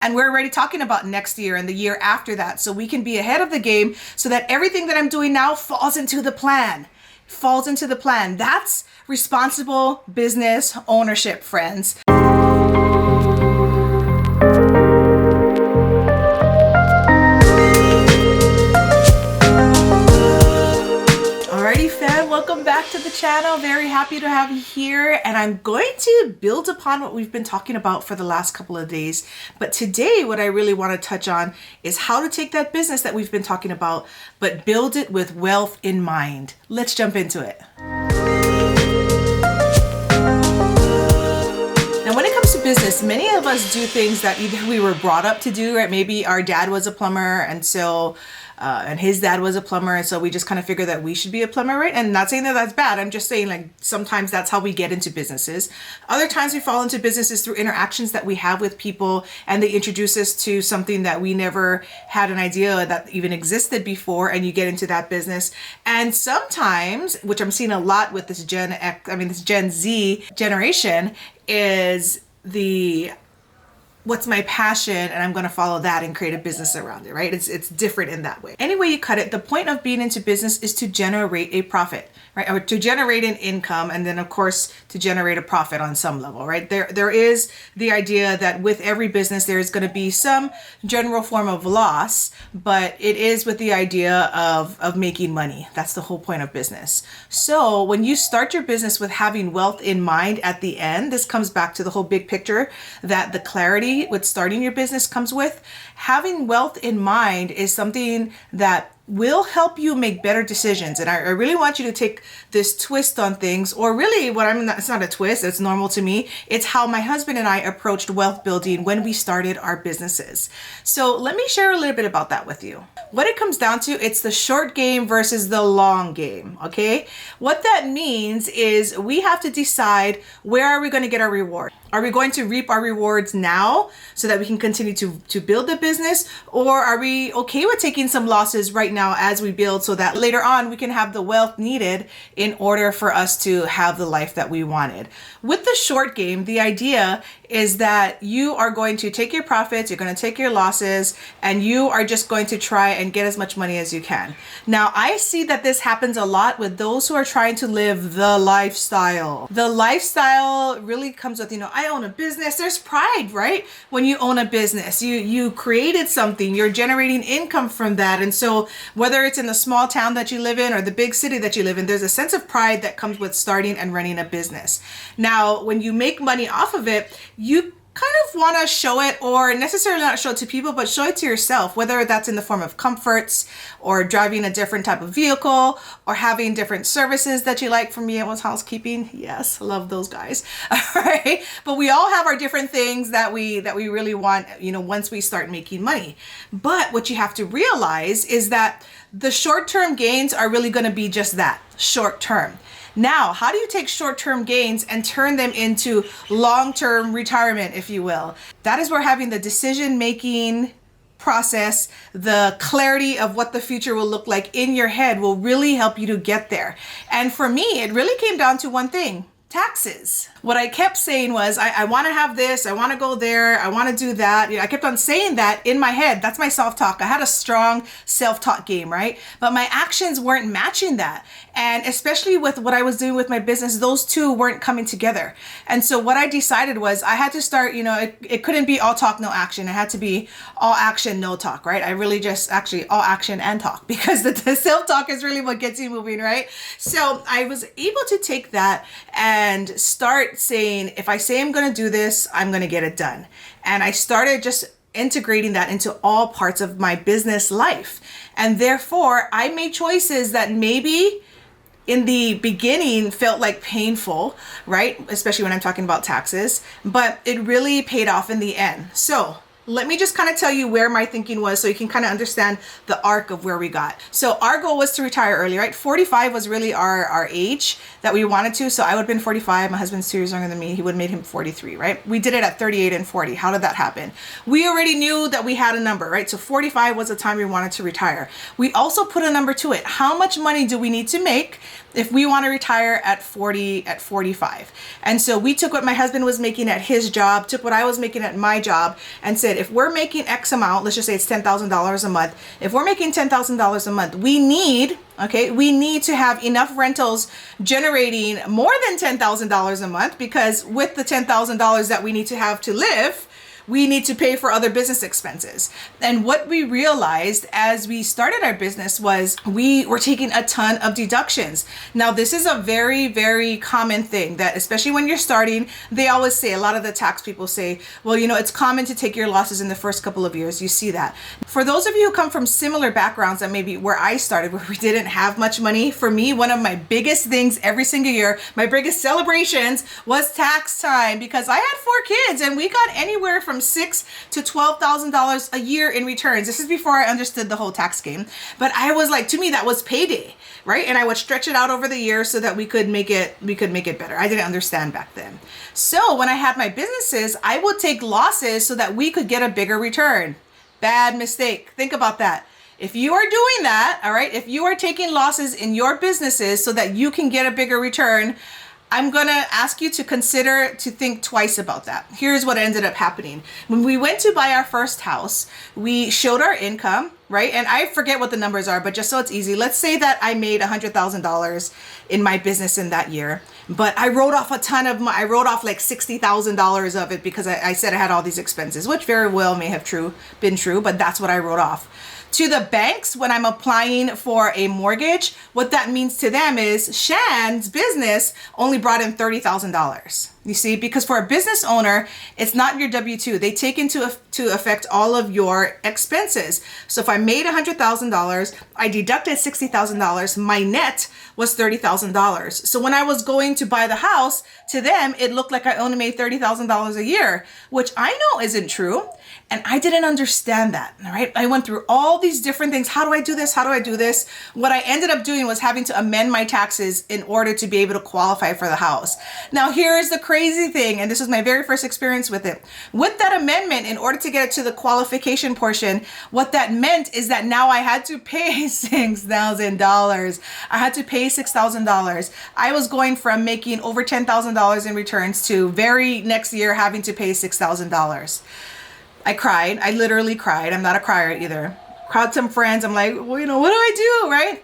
And we're already talking about next year and the year after that. So we can be ahead of the game so that everything that I'm doing now falls into the plan. That's responsible business ownership, friends. Alrighty, fam, welcome back to the channel. Very happy to have you here, and I'm going to build upon what we've been talking about for the last couple of days. But today, what I really want to touch on is how to take that business that we've been talking about, but build it with wealth in mind. Let's jump into it. Now, when it comes to business, many of us do things that either we were brought up to do, right? Maybe our dad was a plumber, and his dad was a plumber, and so we just kind of figure that we should be a plumber, right? And not saying that that's bad. I'm just saying, like, sometimes that's how we get into businesses. Other times we fall into businesses through interactions that we have with people, and they introduce us to something that we never had an idea that even existed before, and you get into that business. And sometimes, which I'm seeing a lot with this this Gen Z generation, is what's my passion, and I'm going to follow that and create a business around it, right? It's different in that way. Any way you cut it, the point of being into business is to generate a profit, right? Or to generate an income, and then of course to generate a profit on some level, right? There is the idea that with every business there is going to be some general form of loss, but it is with the idea of making money. That's the whole point of business. So when you start your business with having wealth in mind at the end, this comes back to the whole big picture that the clarity with starting your business comes with. Having wealth in mind is something that will help you make better decisions. And I really want you to take this twist on things, or really it's not a twist, it's normal to me. It's how my husband and I approached wealth building when we started our businesses. So let me share a little bit about that with you. What it comes down to, it's the short game versus the long game, okay? What that means is we have to decide, where are we going to get our reward? Are we going to reap our rewards now so that we can continue to build the business? Or are we okay with taking some losses right now as we build, so that later on we can have the wealth needed in order for us to have the life that we wanted? With the short game, the idea is that you are going to take your profits, you're going to take your losses, and you are just going to try and get as much money as you can. Now, I see that this happens a lot with those who are trying to live the lifestyle. The lifestyle really comes with, I own a business. There's pride, right? When you own a business, you created something, you're generating income from that. And so whether it's in the small town that you live in or the big city that you live in, there's a sense of pride that comes with starting and running a business. Now, when you make money off of it, you kind of want to show it, or necessarily not show it to people, but show it to yourself, whether that's in the form of comforts or driving a different type of vehicle or having different services that you like. For me, it was housekeeping. Yes, love those guys. All right. But we all have our different things that we really want, once we start making money. But what you have to realize is that the short-term gains are really going to be just that, short-term. Now, how do you take short-term gains and turn them into long-term retirement, if you will? That is where having the decision-making process, the clarity of what the future will look like in your head, will really help you to get there. And for me, it really came down to one thing: taxes. What I kept saying was, I want to have this, I want to go there, I want to do that. I kept on saying that in my head. That's my self-talk. I had a strong self-talk game, right? But my actions weren't matching that. And especially with what I was doing with my business, those two weren't coming together. And so what I decided was I had to start, it couldn't be all talk, no action. It had to be all action, no talk, right? I really just actually all action and talk, because the self-talk is really what gets you moving, right? So I was able to take that and start saying, if I say I'm going to do this, I'm going to get it done. And I started just integrating that into all parts of my business life. And therefore, I made choices that maybe in the beginning felt like painful, right? Especially when I'm talking about taxes, but it really paid off in the end. So let me just kind of tell you where my thinking was so you can kind of understand the arc of where we got. So our goal was to retire early, right? 45 was really our age that we wanted to. So I would have been 45. My husband's 2 years younger than me. He would have made him 43, right? We did it at 38 and 40. How did that happen? We already knew that we had a number, right? So 45 was the time we wanted to retire. We also put a number to it. How much money do we need to make if we want to retire at 40, at 45? And so we took what my husband was making at his job, took what I was making at my job, and said, if we're making X amount, let's just say it's $10,000 a month. If we're making $10,000 a month, we need to have enough rentals generating more than $10,000 a month, because with the $10,000 that we need to have to live, we need to pay for other business expenses. And what we realized as we started our business was we were taking a ton of deductions. Now, this is a very, very common thing that, especially when you're starting, they always say, a lot of the tax people say, well, it's common to take your losses in the first couple of years. You see that. For those of you who come from similar backgrounds that maybe where I started, where we didn't have much money, for me, one of my biggest things every single year, my biggest celebrations was tax time, because I had 4 kids and we got anywhere from $6,000 to $12,000 a year in returns. This is before I understood the whole tax game. But I was like, to me, that was payday, right? And I would stretch it out over the years so that we could make it better. I didn't understand back then. So when I had my businesses, I would take losses so that we could get a bigger return. Bad mistake. Think about that. If you are doing that, all right, if you are taking losses in your businesses so that you can get a bigger return, I'm going to ask you to think twice about that. Here's what ended up happening. When we went to buy our first house, we showed our income, right? And I forget what the numbers are, but just so it's easy, let's say that I made $100,000 in my business in that year, but I wrote off like $60,000 of it because I said I had all these expenses, which very well may have been true, but that's what I wrote off. To the banks, when I'm applying for a mortgage, what that means to them is Shan's business only brought in $30,000. You see, because for a business owner, it's not your W-2. They take into effect all of your expenses. So if I made $100,000, I deducted $60,000, my net was $30,000. So when I was going to buy the house, to them, it looked like I only made $30,000 a year, which I know isn't true. And I didn't understand that, all right? I went through all these different things. How do I do this? How do I do this? What I ended up doing was having to amend my taxes in order to be able to qualify for the house. Now, here is the crazy thing, and this was my very first experience with it. With that amendment, in order to get it to the qualification portion, what that meant is that now I had to pay $6,000. I had to pay $6,000. I was going from making over $10,000 in returns to very next year having to pay $6,000. I cried. I literally cried. I'm not a crier either. Called some friends. I'm like, well, what do I do, right?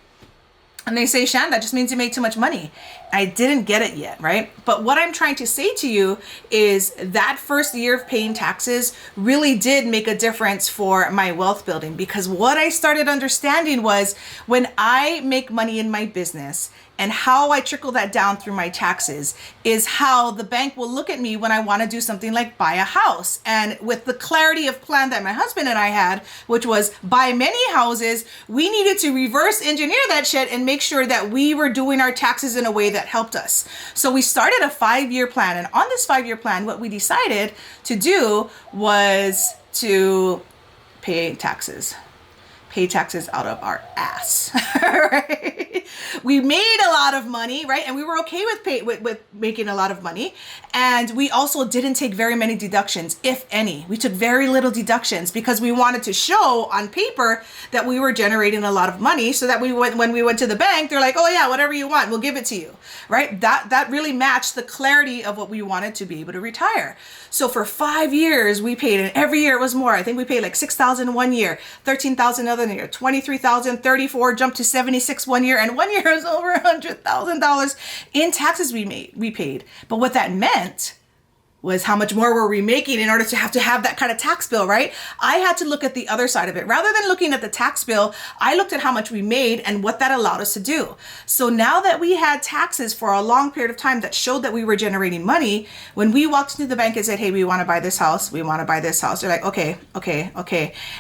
And they say, Shan, that just means you made too much money. I didn't get it yet, right? But what I'm trying to say to you is that first year of paying taxes really did make a difference for my wealth building, because what I started understanding was when I make money in my business and how I trickle that down through my taxes is how the bank will look at me when I want to do something like buy a house. And with the clarity of plan that my husband and I had, which was buy many houses, we needed to reverse engineer that shit and make sure that we were doing our taxes in a way that helped us. So we started a 5-year plan. And on this 5-year plan, what we decided to do was to pay taxes out of our ass, right? We made a lot of money, right? And we were okay with making a lot of money. And we also didn't take very many deductions, if any. We took very little deductions because we wanted to show on paper that we were generating a lot of money, so that when we went to the bank, they're like, oh yeah, whatever you want, we'll give it to you, right? That really matched the clarity of what we wanted to be able to retire. So for 5 years, we paid, and every year it was more. I think we paid like $6,000 one year, $13,000 other year, $23,000, $34,000, jumped to $76,000 one year, and one year was over $100,000 in taxes we paid. But what that meant was how much more were we making in order to have that kind of tax bill, right? I had to look at the other side of it. Rather than looking at the tax bill, I looked at how much we made and what that allowed us to do. So now that we had taxes for a long period of time that showed that we were generating money, when we walked into the bank and said, hey, we want to buy this house, we want to buy this house, they're like, okay.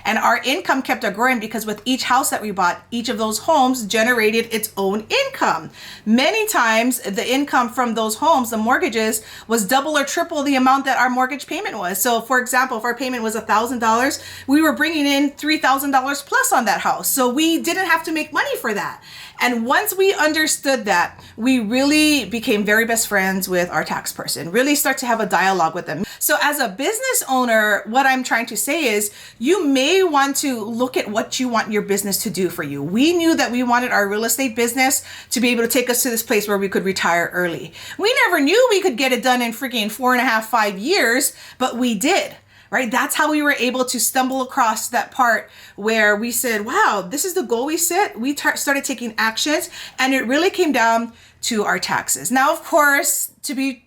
And our income kept on growing because with each house that we bought, each of those homes generated its own income. Many times the income from those homes, the mortgages, was double or triple the amount that our mortgage payment was. So for example, if our payment was $1,000, we were bringing in $3,000 plus on that house. So we didn't have to make money for that. And once we understood that, we really became very best friends with our tax person, really start to have a dialogue with them. So as a business owner, what I'm trying to say is you may want to look at what you want your business to do for you. We knew that we wanted our real estate business to be able to take us to this place where we could retire early. We never knew we could get it done in freaking 4.5, 5 years, but we did. right? That's how we were able to stumble across that part where we said, wow, this is the goal we set. We started taking actions, and it really came down to our taxes. Now, of course, to be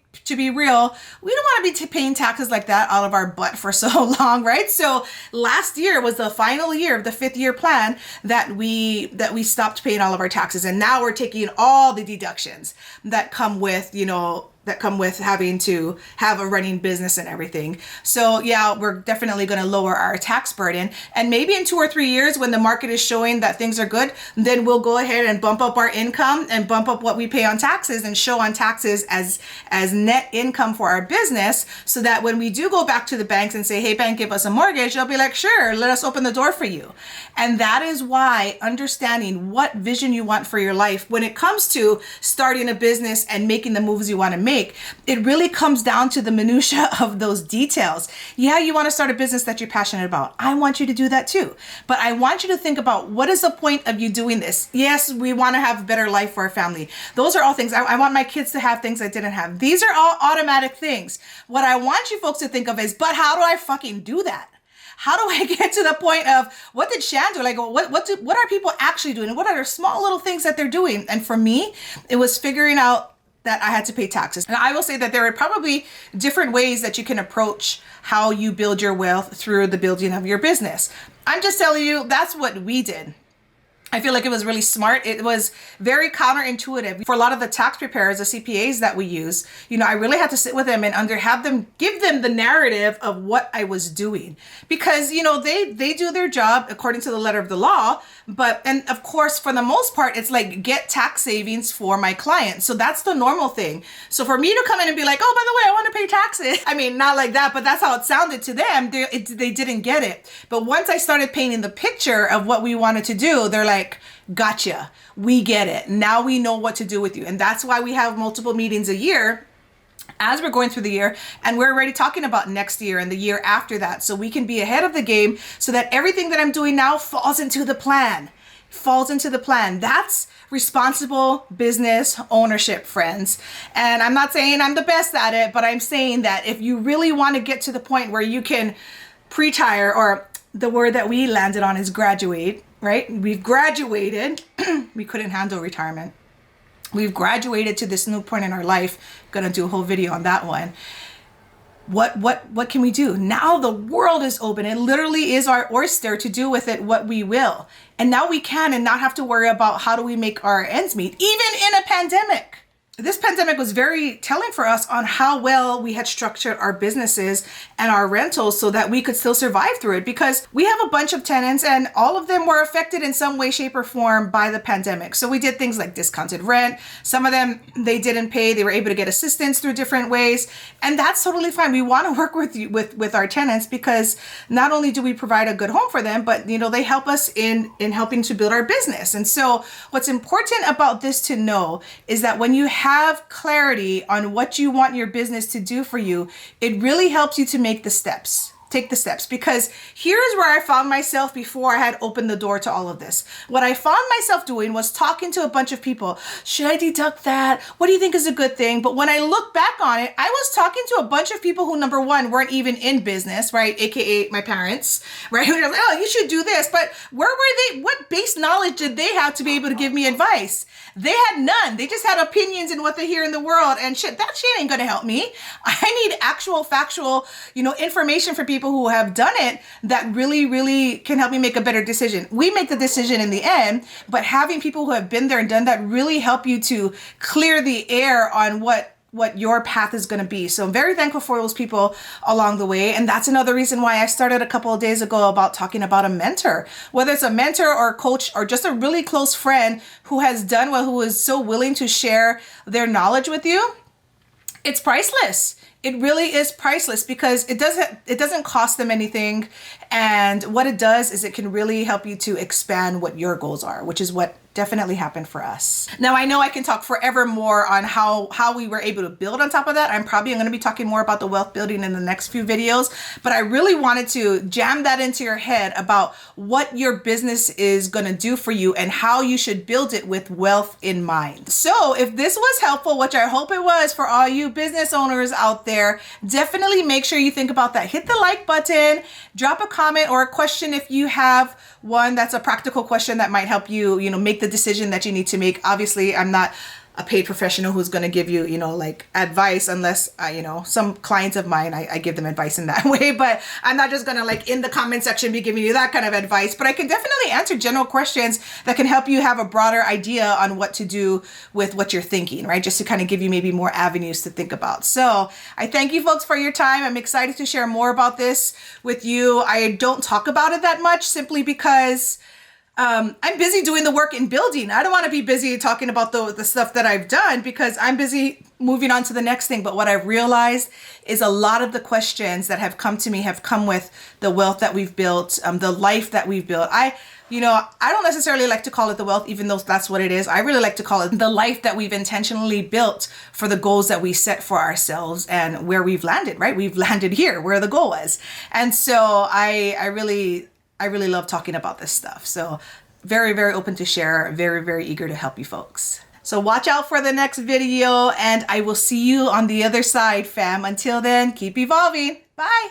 real, we don't want to be paying taxes like that out of our butt for so long, right? So last year was the final year of the 5th year plan that we stopped paying all of our taxes, and now we're taking all the deductions that come with, having to have a running business and everything. So yeah, we're definitely going to lower our tax burden. And maybe in 2 or 3 years, when the market is showing that things are good, then we'll go ahead and bump up our income and bump up what we pay on taxes and show on taxes as net income for our business, so that when we do go back to the banks and say, hey, bank, give us a mortgage, they'll be like, sure, let us open the door for you. And that is why understanding what vision you want for your life when it comes to starting a business and making the moves you want to make, it really comes down to the minutia of those details. Yeah, you want to start a business that you're passionate about. I want you to do that too. But I want you to think about, what is the point of you doing this? Yes, we want to have a better life for our family. Those are all things. I want my kids to have things I didn't have. These are all automatic things. What I want you folks to think of is, but how do I fucking do that? How do I get to the point of, what did Shan do? Like, what are people actually doing? What are small little things that they're doing? And for me, it was figuring out that I had to pay taxes. And I will say that there are probably different ways that you can approach how you build your wealth through the building of your business. I'm just telling you, that's what we did. I feel like it was really smart. It was very counterintuitive. For a lot of the tax preparers, the CPAs that we use, I really had to sit with them and give them the narrative of what I was doing. Because, they do their job according to the letter of the law. And of course, for the most part, it's like, get tax savings for my clients. So that's the normal thing. So for me to come in and be like, oh, by the way, I want to pay taxes. I mean, not like that, but that's how it sounded to them. They didn't get it. But once I started painting the picture of what we wanted to do, they're like, gotcha, we get it. Now we know what to do with you. And that's why we have multiple meetings a year as we're going through the year, and we're already talking about next year and the year after that, so we can be ahead of the game, so that everything that I'm doing now falls into the plan. That's responsible business ownership, friends. And I'm not saying I'm the best at it, but I'm saying that if you really want to get to the point where you can pre-tire, or the word that we landed on is graduate, right? We've graduated. We couldn't handle retirement. We've graduated to this new point in our life. Gonna do a whole video on that one. What can we do? Now the world is open. It literally is our oyster to do with it what we will. And now we can, and not have to worry about how do we make our ends meet, even in a pandemic. This pandemic was very telling for us on how well we had structured our businesses and our rentals so that we could still survive through it, because we have a bunch of tenants and all of them were affected in some way, shape, or form by the pandemic. So we did things like discounted rent. Some of them, they didn't pay. They were able to get assistance through different ways. And that's totally fine. We want to work with our tenants, because not only do we provide a good home for them, but they help us in helping to build our business. And so what's important about this to know is that when you have clarity on what you want your business to do for you, it really helps you to take the steps. Because here's where I found myself before I had opened the door to all of this. What I found myself doing was talking to a bunch of people. Should I deduct that? What do you think is a good thing? But when I look back on it, I was talking to a bunch of people who, number one, weren't even in business, right? AKA my parents, right? Who were like, oh, you should do this. But where were they? What base knowledge did they have to be able to give me advice? They had none. They just had opinions in what they hear in the world, and that shit ain't gonna help me. I need actual factual, information for people who have done it that really, really can help me make a better decision. We make the decision in the end, but having people who have been there and done that really help you to clear the air on what your path is going to be. So I'm very thankful for those people along the way. And that's another reason why I started a couple of days ago about talking about a mentor, whether it's a mentor or a coach or just a really close friend who has done well, who is so willing to share their knowledge with you. It's priceless. It really is priceless, because it doesn't cost them anything. And what it does is it can really help you to expand what your goals are, which is what definitely happened for us. Now, I know I can talk forever more on how we were able to build on top of that. I'm probably going to be talking more about the wealth building in the next few videos, but I really wanted to jam that into your head about what your business is going to do for you and how you should build it with wealth in mind. So if this was helpful, which I hope it was for all you business owners out there, definitely make sure you think about that. Hit the like button, drop a comment or a question if you have one that's a practical question that might help you, make the decision that you need to make. Obviously, I'm not a paid professional who's going to give you, like advice unless, some clients of mine, I give them advice in that way, but I'm not just going to like in the comment section be giving you that kind of advice, but I can definitely answer general questions that can help you have a broader idea on what to do with what you're thinking, right? Just to kind of give you maybe more avenues to think about. So I thank you folks for your time. I'm excited to share more about this with you. I don't talk about it that much simply because I'm busy doing the work in building. I don't want to be busy talking about the stuff that I've done because I'm busy moving on to the next thing. But what I've realized is a lot of the questions that have come to me have come with the wealth that we've built, the life that we've built. I don't necessarily like to call it the wealth, even though that's what it is. I really like to call it the life that we've intentionally built for the goals that we set for ourselves and where we've landed, right? We've landed here where the goal was. And so I really love talking about this stuff. So very, very open to share, very, very eager to help you folks. So watch out for the next video and I will see you on the other side, fam. Until then, keep evolving. Bye.